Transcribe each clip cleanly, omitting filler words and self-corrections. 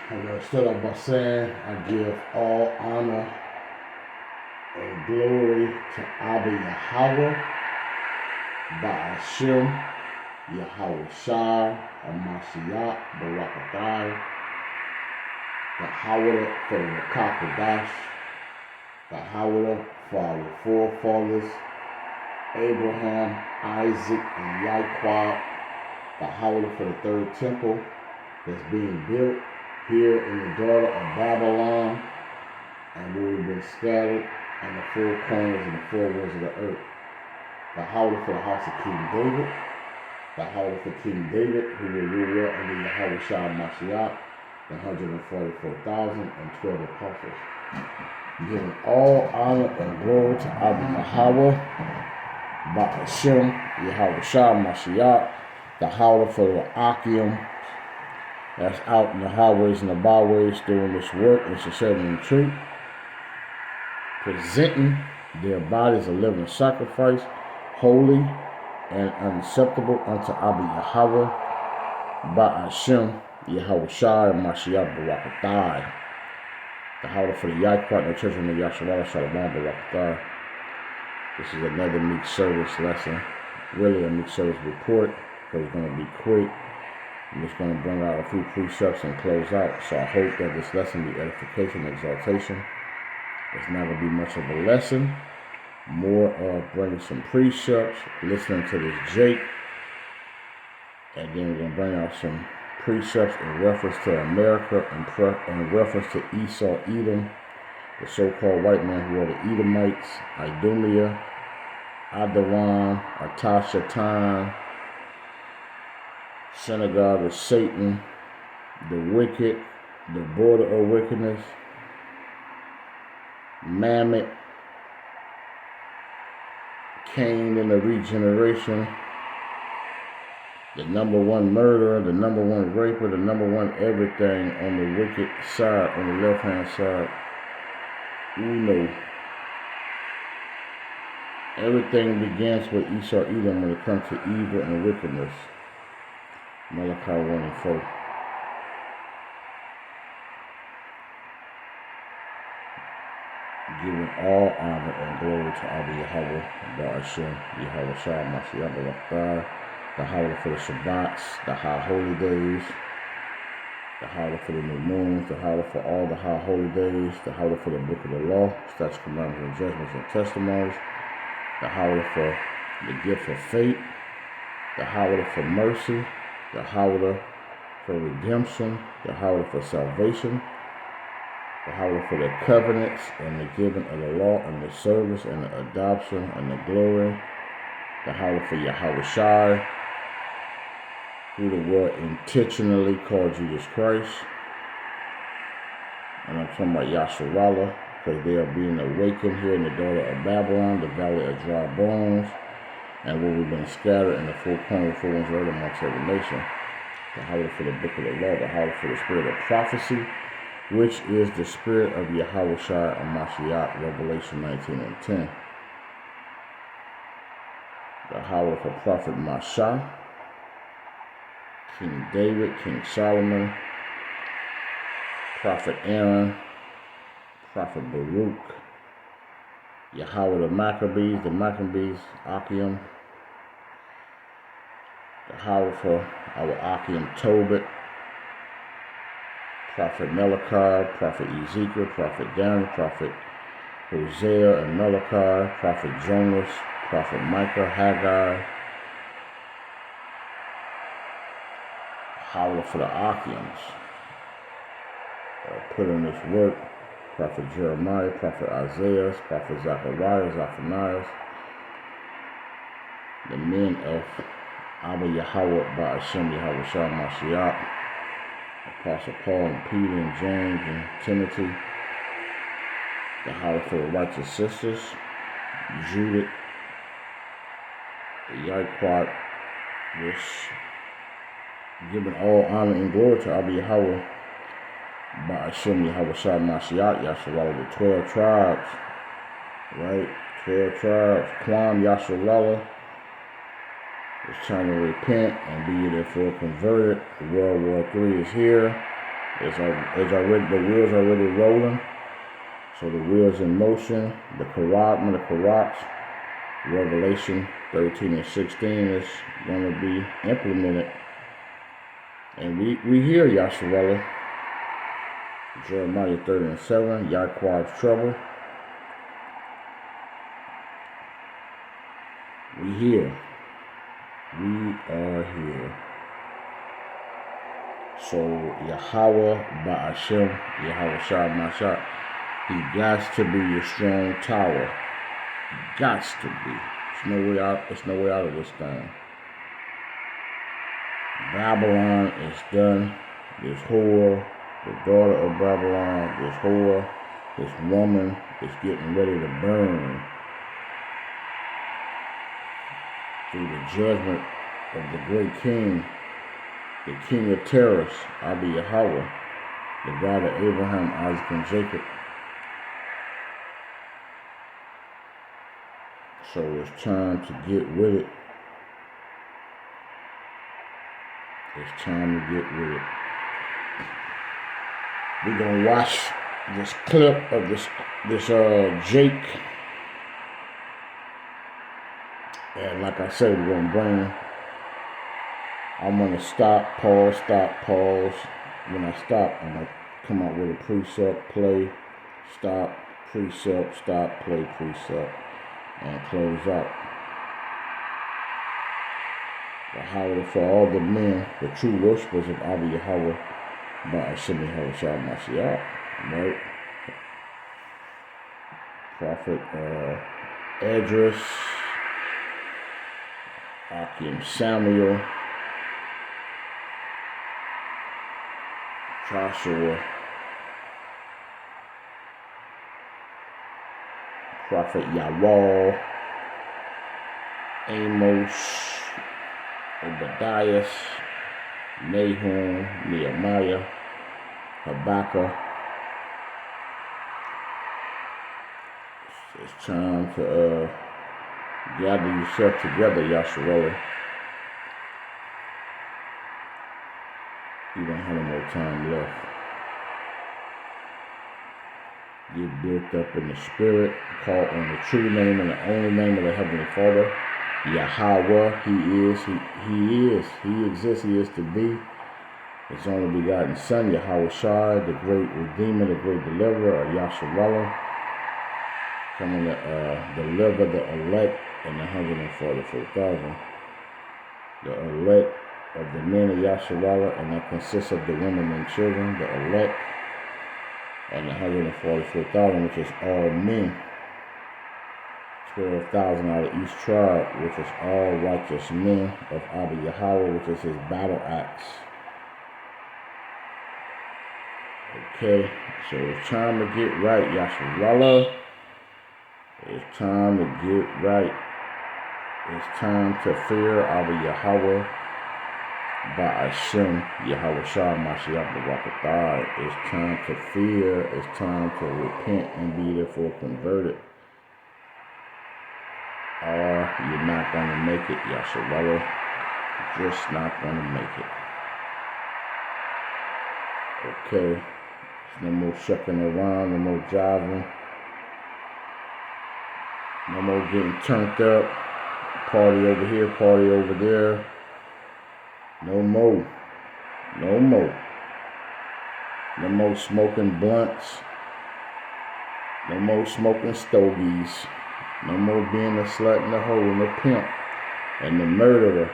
I'm going to start off by saying I give all honor and glory to Abba Yahweh, Ba'ashim, Yahweh Shai, Amashiach, Barakatai, the Howdah for the Rakakadash, the Howdah for our forefathers, Abraham, Isaac, and Yaquab, the Howdah for the third temple that's being built here in the daughter of Babylon, and where we've been scattered in the four corners and the four winds of the earth. The Howdah for the house of King David, the Howdah for King David, who will rule under Yahweh Shai Mashiach, the 144,012 apostles. Giving all honor and glory to Abba Yahweh, Ba'ashim, Yahweh Shai Mashiach, the Howdah for the Akim, that's out in the highways and the byways doing this work in sincerity and truth, presenting their bodies a living sacrifice, holy and unacceptable unto Abba Yahweh, Ba'ashim, Yahweh Shai, Mashiach, Barakatai. The Howdah for the Yaquat, the children of Yasharallah, Shalom, Barakatai. This is another meek service lesson, really a meek service report, because it's going to be quick. I'm just going to bring out a few precepts and close out. So I hope that this lesson be edification, exaltation. It's not going to be much of a lesson. More of bringing some precepts, listening to this Jake. And then we're going to bring out some precepts in reference to America and in reference to Esau, Edom, the so-called white man who are the Edomites, Idumea, Adawan, Atashatan, synagogue of Satan, the wicked, the border of wickedness, Mammoth, Cain in the regeneration, the number one murderer, the number one raper, the number one everything on the wicked side, on the left-hand side. Uno. Everything begins with Esau, Edom when it comes to evil and wickedness. Malachi 1 and 4. Giving all honor and glory to Abba Yahweh, Ba'ashim, Yahweh Shai, Mashiach, Barakatai, the Howdah for the Shabbats, the high holy days, the Howdah for the new moons, the Howdah for all the high holy days, the Howdah for the book of the law, statutes, commandments, and judgments and testimonies, the Howdah for the gift of faith, the Howdah for mercy, the Howdah for redemption, the Howdah for salvation, the Howdah for the covenants and the giving of the law and the service and the adoption and the glory, the Howdah for Yahweh Shai, who the world intentionally called Jesus Christ. And I'm talking about Yasharallah, because they are being awakened here in the daughter of Babylon, the valley of dry bones, and where we've been scattered in the four corners, four winds of earth amongst every nation. The Howdah for the book of the law, the Howdah for the spirit of prophecy, which is the spirit of Yahweh Shai and Mashiach, Revelation 19 and 10. The Howdah for prophet Masha, King David, King Solomon, prophet Aaron, prophet Baruch, Yahweh the Maccabees, Achium, the Howdah for our Achium Tobit, prophet Malachi, prophet Ezekiel, prophet Daniel, prophet Hosea and Malachi, prophet Jonas, prophet Micah, Haggai, Howdah for the Achiums. Put in this work, prophet Jeremiah, prophet Isaiah, prophet Zechariah, Zephaniah, the men of Abba Yahweh, Ba'ashim, Yahweh Shai, Mashiach, Apostle Paul and Peter and James and Timothy, the Howdah for the righteous sisters, Judith, the Yaquat, which giving all honor and glory to Abba Yahweh, Ba'ashim, Yahweh Shai, Mashiach, Yasharallah, the 12 tribes, right? 12 tribes, Kwam, Yasharallah, is trying to repent and be therefore converted. World War III is here. The wheels already rolling. So the wheels in motion. The Karaks, Revelation 13 and 16 is going to be implemented. And we hear Yasharallah. Jeremiah 30 and 7, Yaquab's trouble. We here. We are here. So Yahweh Ba'ashem, Yahweh Shah Mashat, he got to be your strong tower. He got to be. There's no way out. There's no way out of this thing. Babylon is done. This whore, the daughter of Babylon, this whore, this woman is getting ready to burn through the judgment of the great king, the king of terrors, Abba Yahweh, the God of Abraham, Isaac, and Jacob. So it's time to get with it. It's time to get with it. We're gonna watch this clip of this Jake. And like I said, we're gonna bring. I'm gonna stop, pause. When I stop, I'm gonna come out with a precept, play, stop, precept, stop, play, precept, and close out. Yahweh for all the men, the true worshippers of Abba Yahweh, by Hashem Yahweh Shah Mashiach, right? Prophet Edris, Akim Samuel, Joshua, Prophet Yawal, Amos, Obadiah, Nahum, Nehemiah, Habakkuk. It's time to gather yourself together, Yasharallah. You don't have no more time left. Get built up in the spirit, call on the true name and the only name of the Heavenly Father, Yahweh. He exists, he is to be. His only begotten Son, Yahweh Shai, the great Redeemer, the great Deliverer, of Yasharallah, coming to deliver the elect and the 144,000. The elect of the men of Yasharallah, and that consists of the women and children, the elect, and the 144,000, which is all men. 12,000 out of each tribe, which is all righteous men of Abba Yahweh, which is his battle axe. Okay, so it's time to get right, Yasharallah. It's time to get right. It's time to fear Abba Yahweh by Hashem, Yahweh Shah Mashiach Barakatai. It's time to fear. It's time to repent and be therefore converted. Or you're not going to make it, Yasharallah. You're just not going to make it. Okay. No more shucking around, no more jiving. No more getting turned up. Party over here, party over there. No more. No more. No more smoking blunts. No more smoking stogies. No more being the slut and the hoe and the pimp and the murderer.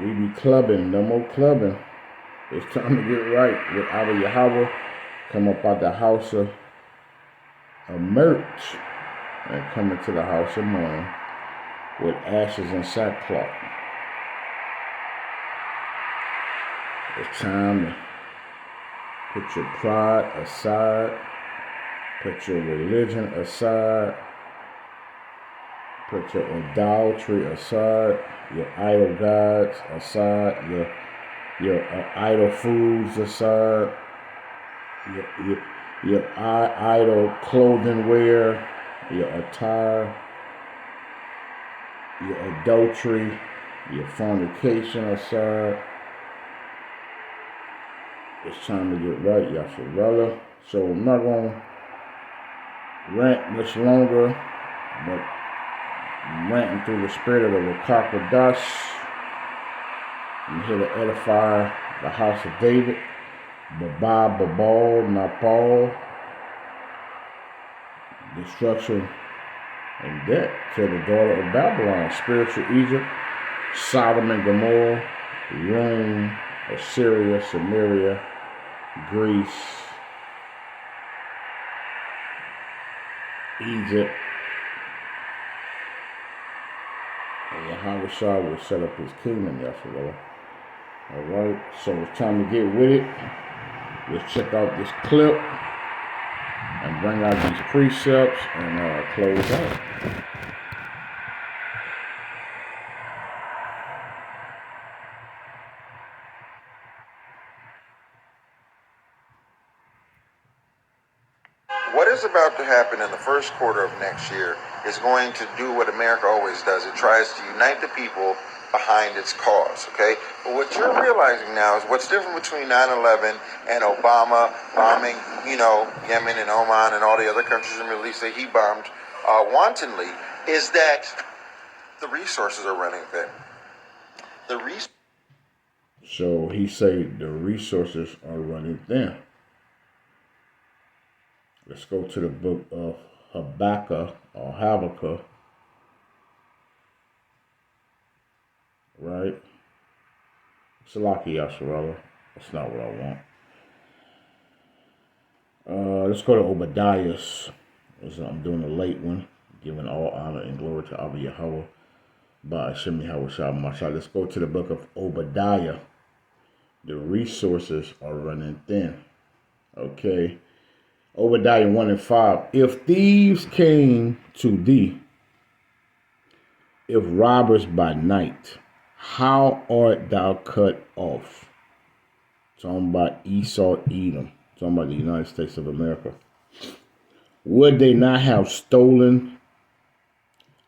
We be clubbing. No more clubbing. It's time to get right with Abba Yahweh. Come up out the house of merch and come into the house of mourning with ashes and sackcloth. It's time to put your pride aside, put your religion aside, put your idolatry aside, your idol gods aside, your idol foods aside, your idol clothing wear, your attire, your adultery, your fornication aside. It's time to get right, Yasharella. So I'm not going to rant much longer, but I'm ranting through the spirit of the Rakakadash. I'm here to edify the house of David. Baba, Babal, Napal, destruction and death to the daughter of Babylon, spiritual Egypt, Sodom and Gomorrah, Rome, Assyria, Samaria, Greece, Egypt, and Yahweh Shah will set up his kingdom, Yahweh. Alright, so it's time to get with it. Let's check out this clip and bring out these precepts and close out. What is about to happen in the first quarter of next year is going to do what America always does. It tries to unite the people behind its cause, okay? But what you're realizing now is what's different between 9/11 and Obama bombing, Yemen and Oman and all the other countries in the Middle East that he bombed wantonly, is that the resources are running thin. So he said the resources are running thin. Let's go to the book of Habakkuk or Habakkuk. Right? Salaki Yasharala. That's not what I want. Let's go to Obadiah. I'm doing a late one. Giving all honor and glory to Abba Yahweh. By Hashem Yahweh Shah Mashah. Let's go to the book of Obadiah. The resources are running thin. Okay. Obadiah 1 and 5. If thieves came to thee, if robbers by night, how art thou cut off? Talking about Esau, Edom. Talking about the United States of America. Would they not have stolen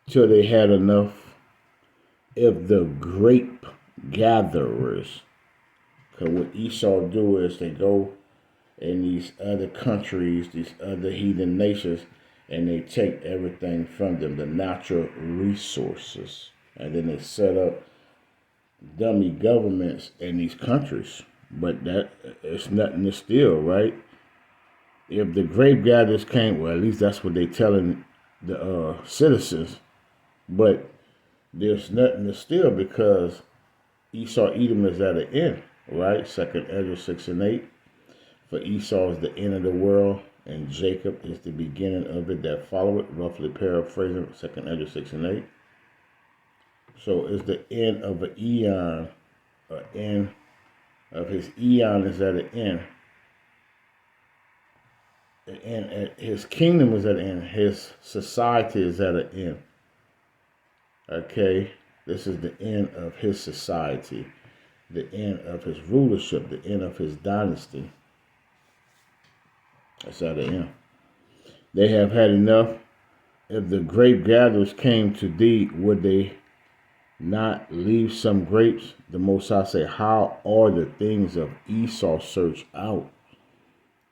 till they had enough? If the grape gatherers, because what Esau do is they go in these other countries, these other heathen nations, and they take everything from them, the natural resources, and then they set up dummy governments in these countries. But that it's nothing to steal, right? If the grape gatherers came, well, at least that's what they telling the citizens. But there's nothing to steal because Esau, Edom is at an end, right? 2nd Ezra 6 and 8. For Esau is the end of the world, and Jacob is the beginning of it that follow it, roughly paraphrasing 2nd Ezra 6 and 8. So it's the end of an eon, end of his eon is at an end. And his kingdom is at an end. His society is at an end. Okay? This is the end of his society, the end of his rulership, the end of his dynasty. That's at the end. They have had enough. If the grape gatherers came to thee, would they not leave some grapes? The Most High say, how are the things of Esau searched out?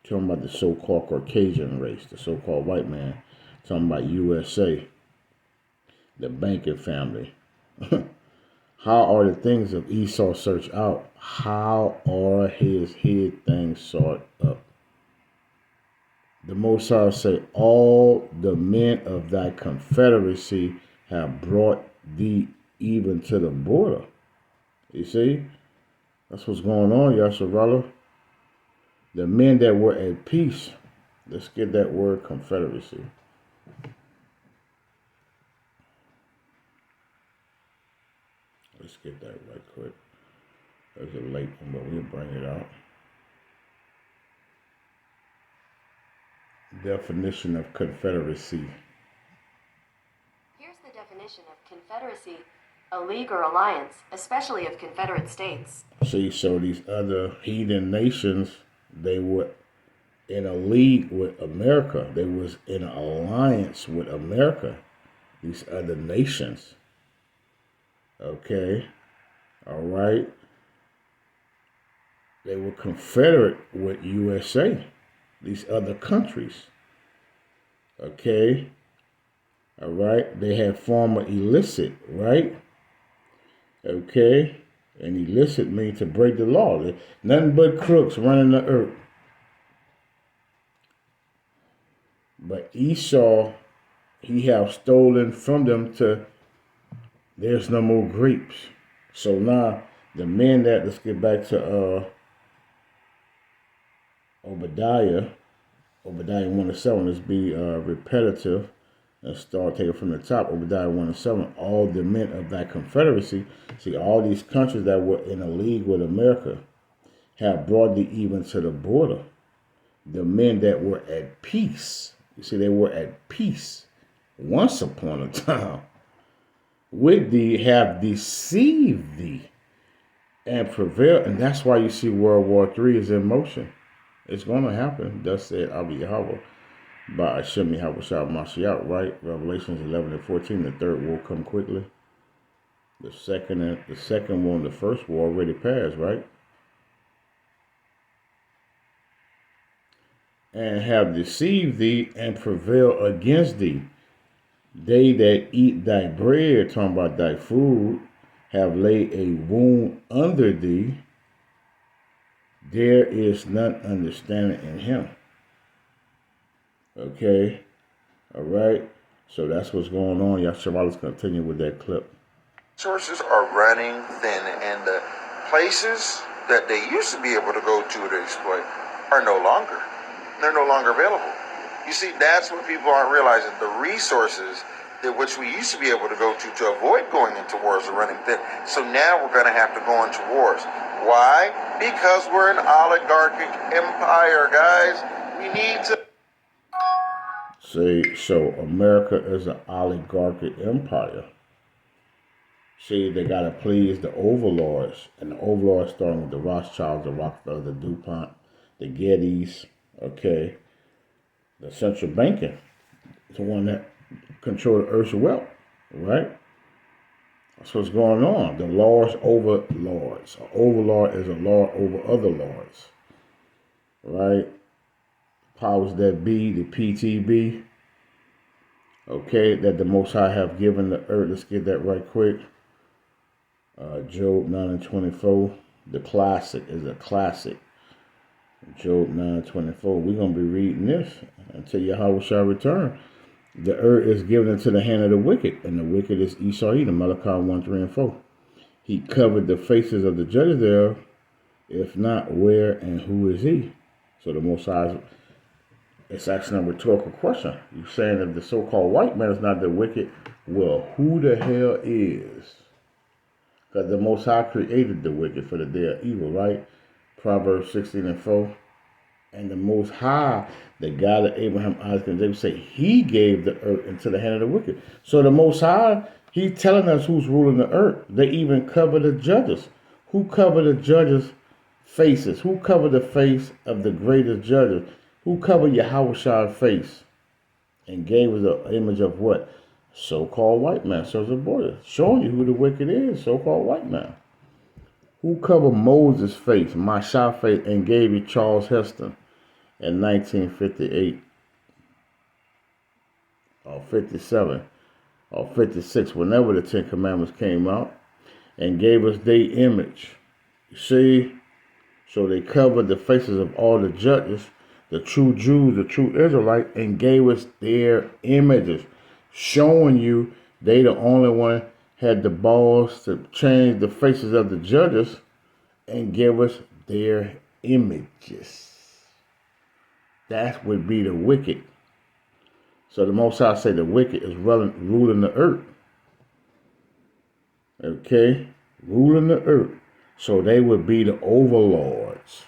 Talking about the so-called Caucasian race, the so-called white man. Talking about USA, the banking family. How are the things of Esau searched out? How are his hid things sought up? The Most High say, all the men of thy confederacy have brought thee even to the border. You see? That's what's going on, Yasharala. The men that were at peace. Let's get that word confederacy. Let's get that right quick. There's a late one, but we'll bring it out. Definition of confederacy. Here's the definition of confederacy: a league or alliance, especially of confederate states. See, so these other heathen nations, they were in a league with America. They was in an alliance with America. These other nations. Okay. All right. They were confederate with USA, these other countries. Okay, all right. They had former illicit, right? Okay, and illicit means to break the law. There's nothing but crooks running the earth. But Esau, he have stolen from them to there's no more grapes. So now the men that, let's get back to Obadiah 1:7, let's be repetitive and start taking from the top. Obadiah 1:7, all the men of that confederacy, see all these countries that were in a league with America, have brought thee even to the border. The men that were at peace, you see, they were at peace once upon a time with thee, have deceived thee and prevailed. And that's why you see World War III is in motion. It's going to happen. Thus said Abba Yahweh by Hashem Yahweh Shah Mashiach, right? Revelations 11:14. The third war come quickly. The second war and the first war already passed, right? And have deceived thee and prevail against thee. They that eat thy bread, talking about thy food, have laid a wound under thee. There is none understanding in him. Okay? All right? So that's what's going on. Yahshua, let's continue with that clip. Sources are running thin, and the places that they used to be able to go to exploit are no longer. They're no longer available. You see, that's what people aren't realizing. The resources that which we used to be able to go to avoid going into wars are running thin. So now we're going to have to go into wars. Why? Because we're an oligarchic empire, guys. We need to... See, so America is an oligarchic empire. See, they got to please the overlords. And the overlords starting with the Rothschilds, the Rockefeller, the DuPont, the Gettys, okay, the central banking. It's the one that control the earth's wealth, right? That's what's going on. The lords over lords. An overlord is a lord over other lords, right? Powers that be, the PTB, okay, that the Most High have given the earth. Let's get that right quick. Job 9:24. The classic is a classic. Job 9:24. We're going to be reading this until Yahweh shall return. The earth is given into the hand of the wicked, and the wicked is Esau, Malachi 1:3-4. He covered the faces of the judges thereof. If not, where and who is he? So the Most High, it's actually a rhetorical question. You're saying that the so-called white man is not the wicked. Well, who the hell is? Because the Most High created the wicked for the day of evil, right? Proverbs 16:4. And the Most High, the God of Abraham, Isaac, and Jacob, say he gave the earth into the hand of the wicked. So the Most High, he's telling us who's ruling the earth. They even cover the judges. Who cover the judges' faces? Who cover the face of the greatest judges? Who covered Yahweh's face and gave us the image of what? So-called white man. So it's a border showing you who the wicked is, so-called white man. Who covered Moses' face, Mashiach's face, and gave it Charles Heston in 1958 or 57 or 56, whenever the Ten Commandments came out, and gave us their image. You see? So they covered the faces of all the judges, the true Jews, the true Israelites, and gave us their images, showing you they the only one had the balls to change the faces of the judges and give us their images. That would be the wicked. So the Most High say the wicked is ruling the earth. Okay? Ruling the earth. So they would be the overlords.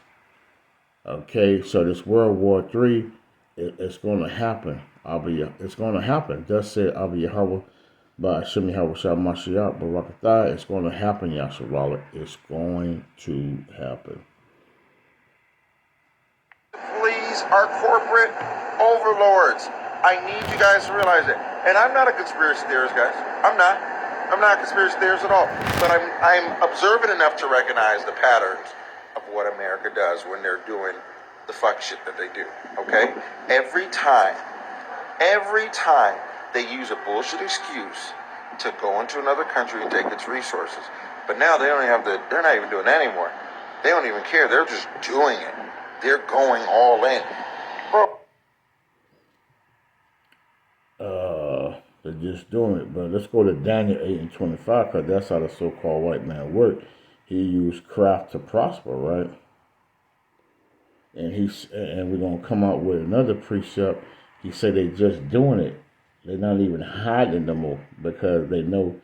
Okay? So this World War III, it's going to happen. It's going to happen. Thus said Abba Yahweh by Hashem Yahweh Shah Mashiach Barakatah. It's going to happen, Yahshua. It's going to happen. Please, our corporate overlords. I need you guys to realize it. And I'm not a conspiracy theorist, guys. I'm not a conspiracy theorist at all. But I'm observant enough to recognize the patterns of what America does when they're doing the fuck shit that they do. Okay? Every time they use a bullshit excuse to go into another country and take its resources. But now they're not even doing that anymore. They don't even care. They're just doing it. They're going all in. Bro. They're just doing it. But let's go to Daniel 8 and 25, because that's how the so-called white man worked. He used craft to prosper, right? And we're going to come out with another precept. He said they just doing it. They're not even hiding no more, because they know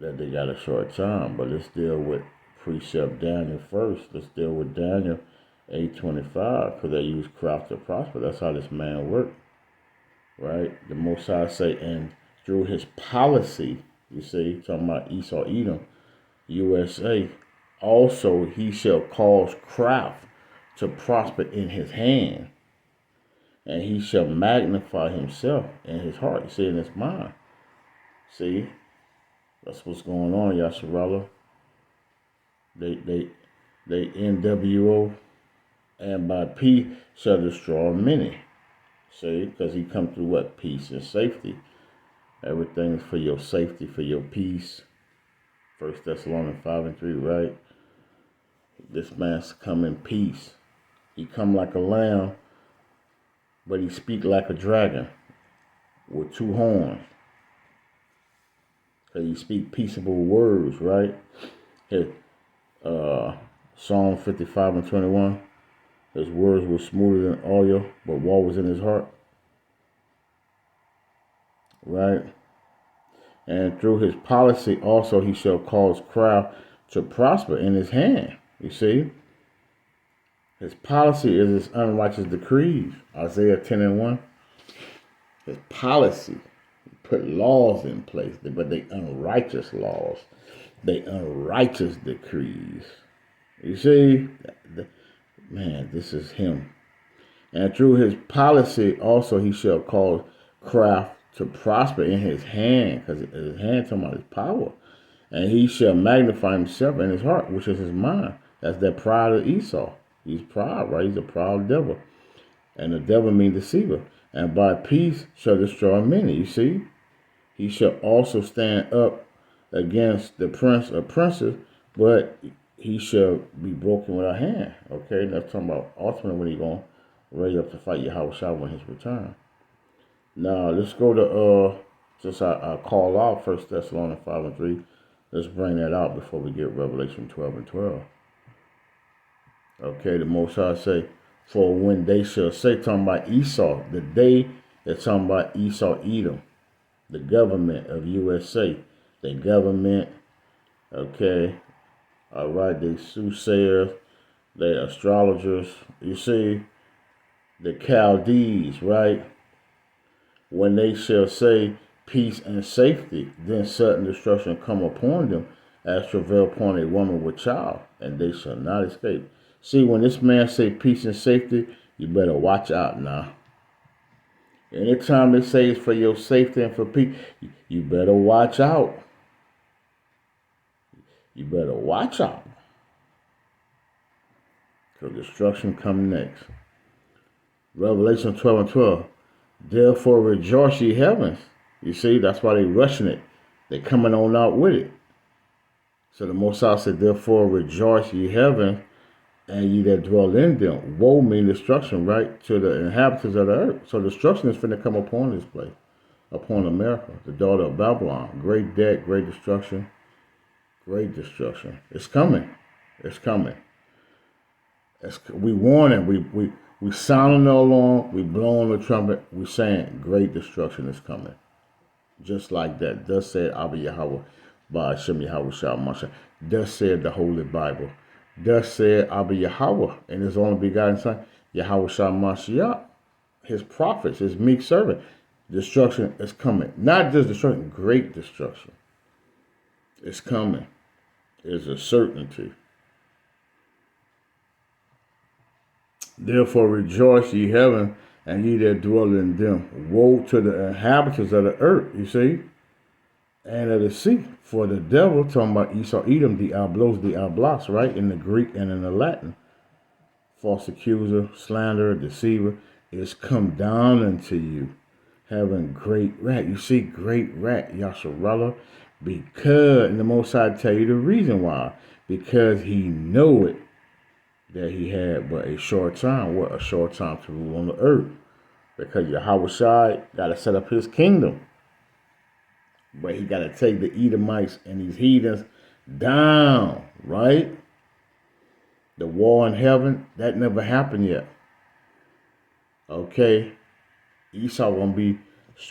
that they got a short time. But let's deal with precept Daniel first. Let's deal with Daniel 8:25, because they use craft to prosper. That's how this man worked, right? The Most High say, and through his policy, you see, talking about Esau, Edom, USA, also he shall cause craft to prosper in his hand, and he shall magnify himself in his heart. You see, in his mind. See, that's what's going on, Yasharallah. They NWO, and by peace shall destroy many. See, because he come through what? Peace and safety. Everything's for your safety, for your peace. 1 Thessalonians 5 and 3, right? This man's come in peace. He come like a lamb, but he speak like a dragon with two horns. Because he speak peaceable words, right? Here, Psalm 55 and 21. His words were smoother than oil, but war was in his heart. Right? And through his policy also he shall cause craft to prosper in his hand. You see? His policy is his unrighteous decrees. Isaiah 10 and 1. His policy. He put laws in place, but they unrighteous laws. They unrighteous decrees. You see? Man, this is him. And through his policy also he shall cause craft to prosper in his hand, because his hand talking about his power. And he shall magnify himself in his heart, which is his mind. That's that pride of Esau. He's proud, right? He's a proud devil. And the devil means deceiver. And by peace shall destroy many. You see? He shall also stand up against the prince of princes, but he shall be broken with a hand. Okay? That's talking about ultimately when he's going to raise up to fight Yahweh when his return. Now, let's go to, since I call out 1 Thessalonians 5 and 3, let's bring that out before we get Revelation 12 and 12. Okay, the Most High say, for when they shall say, talking about Esau, the day they're talking about Esau, Edom, the government of USA, the government, okay, all right, the soothsayers, the astrologers, you see, the Chaldees, right? When they shall say peace and safety, then sudden destruction come upon them, as travail upon a woman with child, and they shall not escape. See, when this man say peace and safety, you better watch out now. Anytime they say it's for your safety and for peace, you better watch out. You better watch out. Because destruction come next. Revelation 12 and 12. Therefore rejoice ye heavens. You see, that's why they rushing it. They coming on out with it. So the Most High said, therefore rejoice ye heavens, and ye that dwell in them. Woe mean destruction, right? To the inhabitants of the earth. So destruction is finna come upon this place. Upon America, the daughter of Babylon. Great debt, great destruction. Great destruction. It's coming. It's coming. We warning. We sounding the alarm. We blowing the trumpet. We saying great destruction is coming. Just like that. Thus said Abba Yahweh by Hashem Yahweh Shah Masha. Thus said the Holy Bible. Thus said Abba Yahweh and his only begotten Son, Yahweh Shah Mashiach, his prophets, his meek servant. Destruction is coming. Not just destruction, great destruction. It's coming. It's a certainty. Therefore rejoice ye heaven, and ye that dwell in them. Woe to the inhabitants of the earth, you see. and of the sea. For the devil, talking about Esau, Edom, diablos, diablos, right? In the Greek and in the Latin. False accuser, slanderer, deceiver, is come down unto you, having great wrath. You see, great wrath, Yasharallah, because, and the Most High tell you the reason why. Because he know it, that he had but a short time. What? A short time to rule on the earth. Because Yahweh Shai got to set up his kingdom. But he got to take the Edomites and these heathens down, right? The war in heaven, that never happened yet. Okay? Esau going to be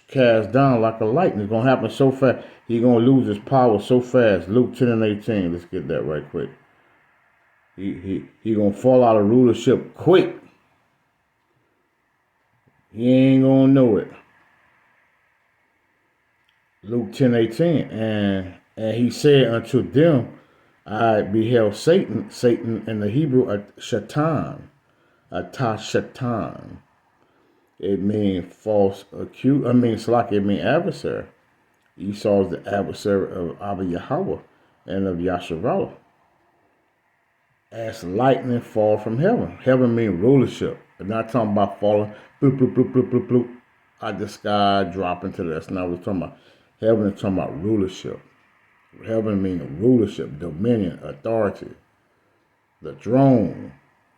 cast down like a lightning. It's going to happen so fast. He's going to lose his power so fast. Luke 10 and 18. Let's get that right quick. He going to fall out of rulership quick. He ain't going to know it. Luke 10:18, and he said unto them, I beheld Satan in the Hebrew, a shaitan, shaitan. It means false accused. It's like it means adversary. Esau is the adversary of Abba Yahweh and of Yasharallah. As lightning fall from heaven. Heaven means rulership. I'm not talking about falling, bloop, bloop, bloop, bloop, bloop, bloop, out the sky, dropping to the. That's not what we're talking about. Heaven is talking about rulership. Heaven means rulership, dominion, authority. The throne,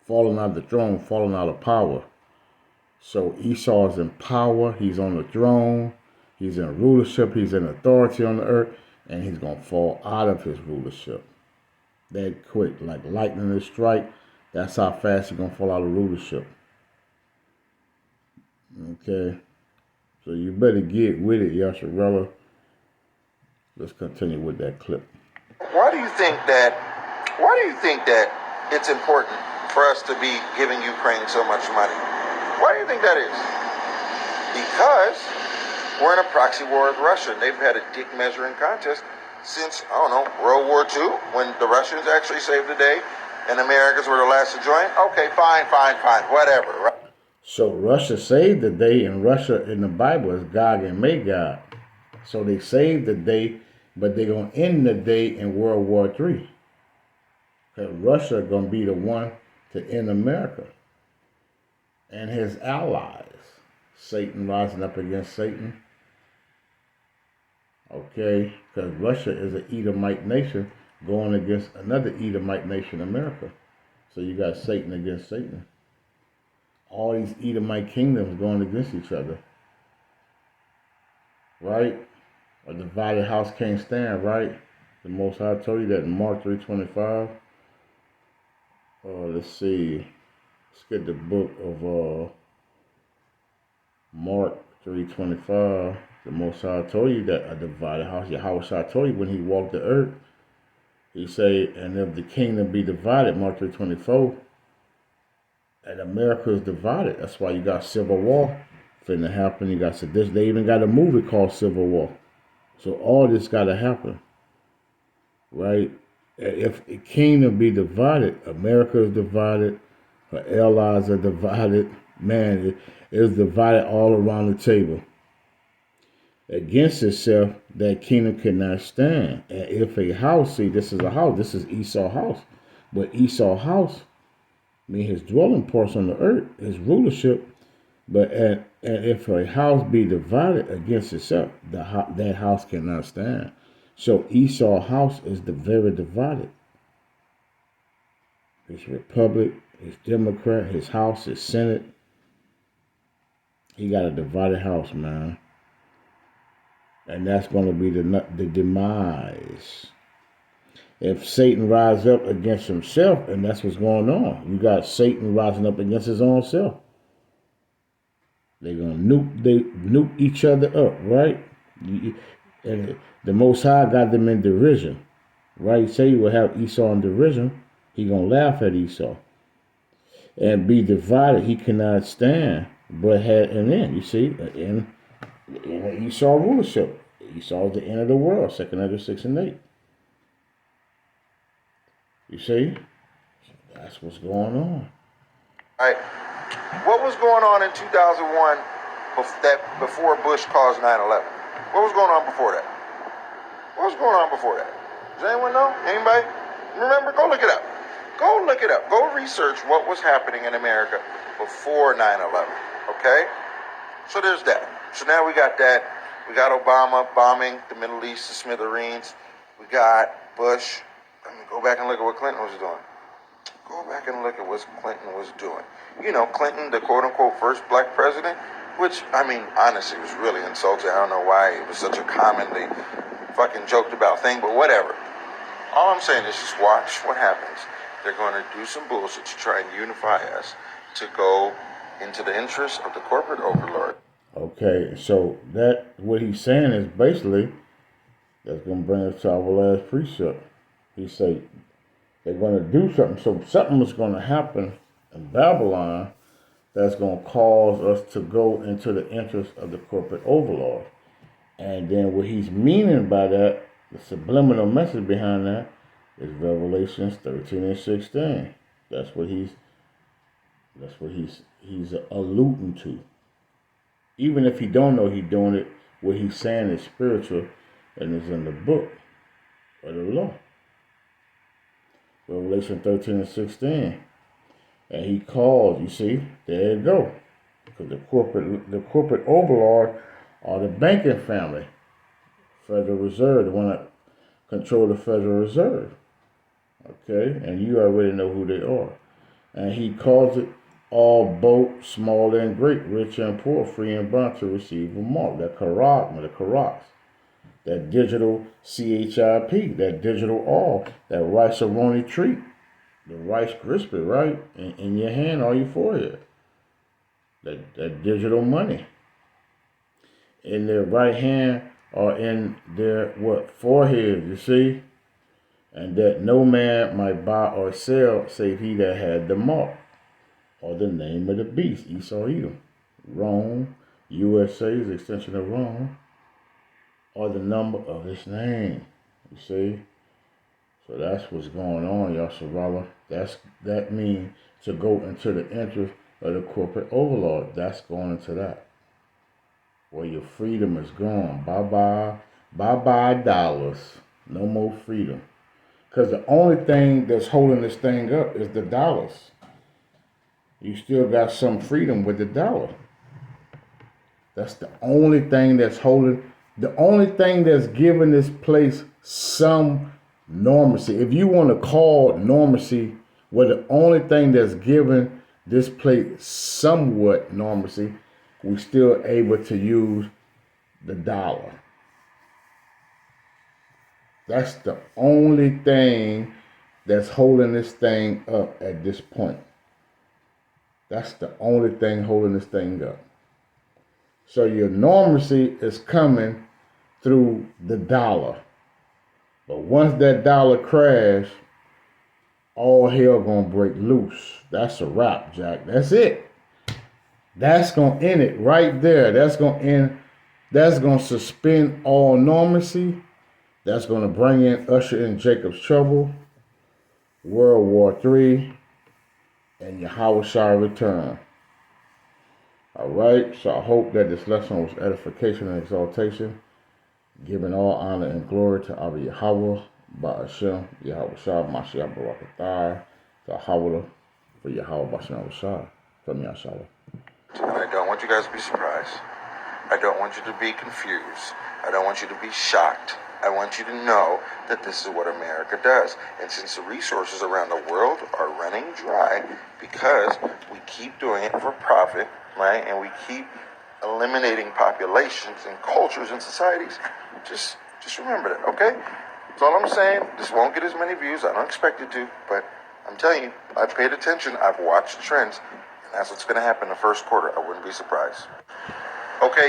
falling out of the throne, falling out of power. So Esau is in power. He's on the throne. He's in rulership. He's in authority on the earth. And he's going to fall out of his rulership. That quick, like lightning to strike. That's how fast he's going to fall out of rulership. Okay. So you better get with it, Yasharallah. Let's continue with that clip. Why do you think that it's important for us to be giving Ukraine so much money? Why do you think that is? Because we're in a proxy war with Russia, and they've had a dick measuring contest since, I don't know, World War II, when the Russians actually saved the day and Americans were the last to join. Okay, fine, whatever, right? So Russia saved the day, and Russia in the Bible is Gog and Magog. So they saved the day, but they're going to end the day in World War III. Because Russia is going to be the one to end America and his allies. Satan rising up against Satan. Okay, because Russia is an Edomite nation going against another Edomite nation, America. So you got Satan against Satan. All these Edomite kingdoms going against each other. Right? A divided house can't stand, right? The Most High told you that in Mark 3:25. Let's see. Let's get the book of Mark 3:25. The Most High told you that a divided house. Yahweh told you when he walked the earth. He said, and if the kingdom be divided, Mark 3:24, and America is divided. That's why you got civil war finna happen. You got sedition. They even got a movie called Civil War. So all this got to happen, right? If the kingdom be divided, America is divided, her allies are divided. Man, it is divided all around the table. Against itself, that kingdom cannot stand. And if a house, see, this is a house. This is Esau's house. But Esau's house, his dwelling parts on the earth, his rulership. But and if a house be divided against itself, that house cannot stand. So Esau's house is the very divided. His republic, his Democrat, his house, his Senate. He got a divided house, man. And that's going to be the demise. If Satan rises up against himself, and that's what's going on. You got Satan rising up against his own self. They're going to nuke each other up, right? And the Most High got them in derision, right? Say you will have Esau in derision. He going to laugh at Esau. And be divided, he cannot stand, but had an end. You see, in Esau rulership. Esau is the end of the world, 2 Ezra 6 and 8. You see? That's what's going on. All right. What was going on in 2001 before Bush caused 9/11? What was going on before that? What was going on before that? Does anyone know? Anybody? Remember? Go look it up. Go look it up. Go research what was happening in America before 9/11. Okay? So there's that. So now we got that. We got Obama bombing the Middle East, the smithereens. We got Bush. I mean, go back and look at what Clinton was doing. Go back and look at what Clinton was doing. You know, Clinton, the quote-unquote first black president, which, I mean, honestly, was really insulting. I don't know why it was such a commonly fucking joked about thing, but whatever. All I'm saying is just watch what happens. They're going to do some bullshit to try and unify us to go into the interests of the corporate overlord. Okay, so that what he's saying is basically that's going to bring us to our last precept. He said they're going to do something. So something is going to happen in Babylon that's going to cause us to go into the interest of the corporate overlord. And then what he's meaning by that, the subliminal message behind that, is Revelations 13 and 16. That's what he's alluding to. Even if he don't know he's doing it, what he's saying is spiritual and is in the book of the law. Revelation 13 and 16. And he calls, you see, there you go. Because the corporate overlord are the banking family. Federal Reserve, the one that control the Federal Reserve. Okay? And you already know who they are. And he calls it all both, small and great, rich and poor, free and bond to receive a mark. That charagma, the charax. That digital CHIP, that digital all, that rice-a-roni treat, the Rice Krispie, right? In your hand or your forehead. That digital money. In their right hand or in their forehead, you see? And that no man might buy or sell save he that had the mark, or the name of the beast, Esau Edom. Rome, USA is the extension of Rome, or the number of his name. You see? So that's what's going on, Yasharala. That means to go into the interest of the corporate overlord. That's going into that. Well, your freedom is gone. Bye-bye. Bye-bye dollars. No more freedom. Because the only thing that's holding this thing up is the dollars. You still got some freedom with the dollar. That's the only thing that's the only thing that's giving this place some normalcy. If you want to call normalcy, well, the only thing that's giving this place somewhat normalcy, we're still able to use the dollar. That's the only thing that's holding this thing up at this point. That's the only thing holding this thing up. So your normalcy is coming through the dollar. But once that dollar crash, all hell gonna break loose. That's a wrap, Jack. That's it. That's gonna end it right there. That's gonna suspend all normalcy. That's gonna usher in Jacob's trouble, World War III, and Yahushua return. All right, so I hope that this lesson was edification and exaltation, giving all honor and glory to Abba Yahweh, Ba'ashem, Yahushua, Mashiach Barakatai, to Hawala, for Yahweh, Ba'ashem, Yahushua, from Yahshua. And I don't want you guys to be surprised. I don't want you to be confused. I don't want you to be shocked. I want you to know that this is what America does. And since the resources around the world are running dry because we keep doing it for profit, right? And we keep eliminating populations and cultures and societies, just remember that, okay? That's all I'm saying. This won't get as many views. I don't expect it to, but I'm telling you, I've paid attention. I've watched the trends. And that's what's going to happen in the first quarter. I wouldn't be surprised. Okay.